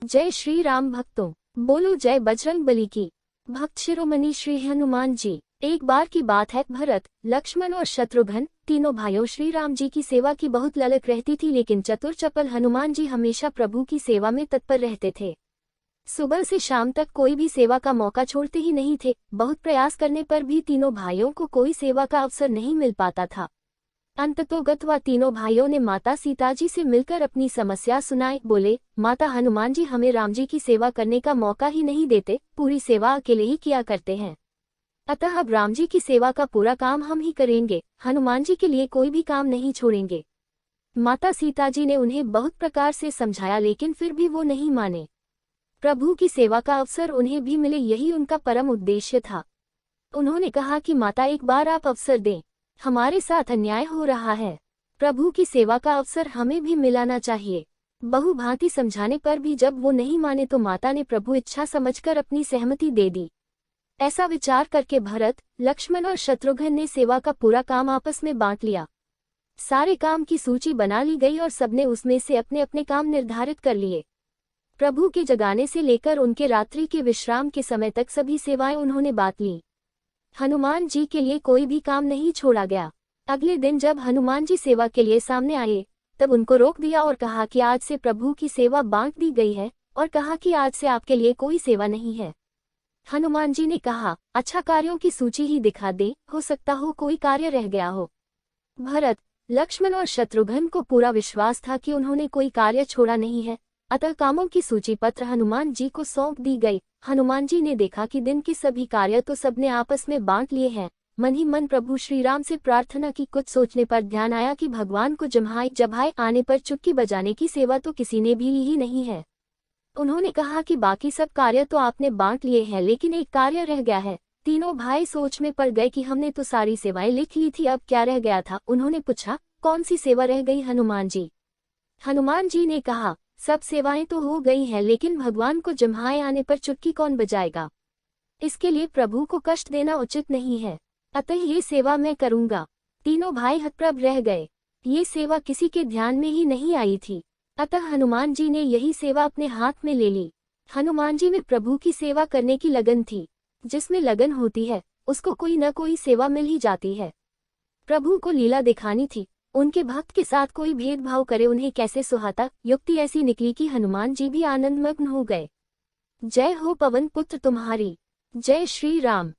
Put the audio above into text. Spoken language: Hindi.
जय श्री राम भक्तों, बोलो जय बजरंग बली की। भक्त शिरोमणि श्री हनुमान जी। एक बार की बात है, भरत, लक्ष्मण और शत्रुघ्न तीनों भाइयों श्री राम जी की सेवा की बहुत ललक रहती थी, लेकिन चतुर चपल हनुमान जी हमेशा प्रभु की सेवा में तत्पर रहते थे। सुबह से शाम तक कोई भी सेवा का मौका छोड़ते ही नहीं थे। बहुत प्रयास करने पर भी तीनों भाइयों को कोई सेवा का अवसर नहीं मिल पाता था। अंततोगत्वा तीनों भाइयों ने माता सीता जी से मिलकर अपनी समस्या सुनाई। बोले, माता हनुमान जी हमें राम जी की सेवा करने का मौका ही नहीं देते, पूरी सेवा अकेले ही किया करते हैं। अतः अब राम जी की सेवा का पूरा काम हम ही करेंगे, हनुमान जी के लिए कोई भी काम नहीं छोड़ेंगे। माता सीता जी ने उन्हें बहुत प्रकार से समझाया, लेकिन फिर भी वो नहीं माने। प्रभु की सेवा का अवसर उन्हें भी मिले, यही उनका परम उद्देश्य था। उन्होंने कहा कि माता, एक बार आप अवसर दें, हमारे साथ अन्याय हो रहा है। प्रभु की सेवा का अवसर हमें भी मिलाना चाहिए। बहुभांति समझाने पर भी जब वो नहीं माने तो माता ने प्रभु इच्छा समझकर अपनी सहमति दे दी। ऐसा विचार करके भरत, लक्ष्मण और शत्रुघ्न ने सेवा का पूरा काम आपस में बांट लिया। सारे काम की सूची बना ली गई और सबने उसमें से अपने अपने काम निर्धारित कर लिए। प्रभु के जगाने से लेकर उनके रात्रि के विश्राम के समय तक सभी सेवाएं उन्होंने बांट ली। हनुमान जी के लिए कोई भी काम नहीं छोड़ा गया। अगले दिन जब हनुमान जी सेवा के लिए सामने आए, तब उनको रोक दिया और कहा कि आज से प्रभु की सेवा बांट दी गई है, और कहा कि आज से आपके लिए कोई सेवा नहीं है। हनुमान जी ने कहा, अच्छा, कार्यों की सूची ही दिखा दे, हो सकता हो कोई कार्य रह गया हो। भरत, लक्ष्मण और शत्रुघ्न को पूरा विश्वास था कि उन्होंने कोई कार्य छोड़ा नहीं है, अतः कामों की सूची पत्र हनुमान जी को सौंप दी गई। हनुमान जी ने देखा कि दिन के सभी कार्य तो सबने आपस में बांट लिए हैं। मन ही मन प्रभु श्री राम से प्रार्थना की। कुछ सोचने पर ध्यान आया कि भगवान को जम्हाई आने पर चुटकी बजाने की सेवा तो किसी ने भी ली ही नहीं है। उन्होंने कहा कि बाकी सब कार्य तो आपने बांट लिए हैं, लेकिन एक कार्य रह गया है। तीनों भाई सोच में पड़ गए कि हमने तो सारी सेवाएं लिख ली थी, अब क्या रह गया था। उन्होंने पूछा, कौन सी सेवा रह गई हनुमान जी? हनुमान जी ने कहा, सब सेवाएं तो हो गई हैं, लेकिन भगवान को जम्हाए आने पर चुटकी कौन बजाएगा? इसके लिए प्रभु को कष्ट देना उचित नहीं है, अतः ये सेवा मैं करूंगा। तीनों भाई हतप्रभ रह गए। ये सेवा किसी के ध्यान में ही नहीं आई थी, अतः हनुमान जी ने यही सेवा अपने हाथ में ले ली। हनुमान जी में प्रभु की सेवा करने की लगन थी। जिसमें लगन होती है उसको कोई न कोई सेवा मिल ही जाती है। प्रभु को लीला दिखानी थी, उनके भक्त के साथ कोई भेदभाव करे उन्हें कैसे सुहाता। युक्ति ऐसी निकली कि हनुमान जी भी आनंदमग्न हो गए। जय हो पवन पुत्र तुम्हारी, जय श्री राम।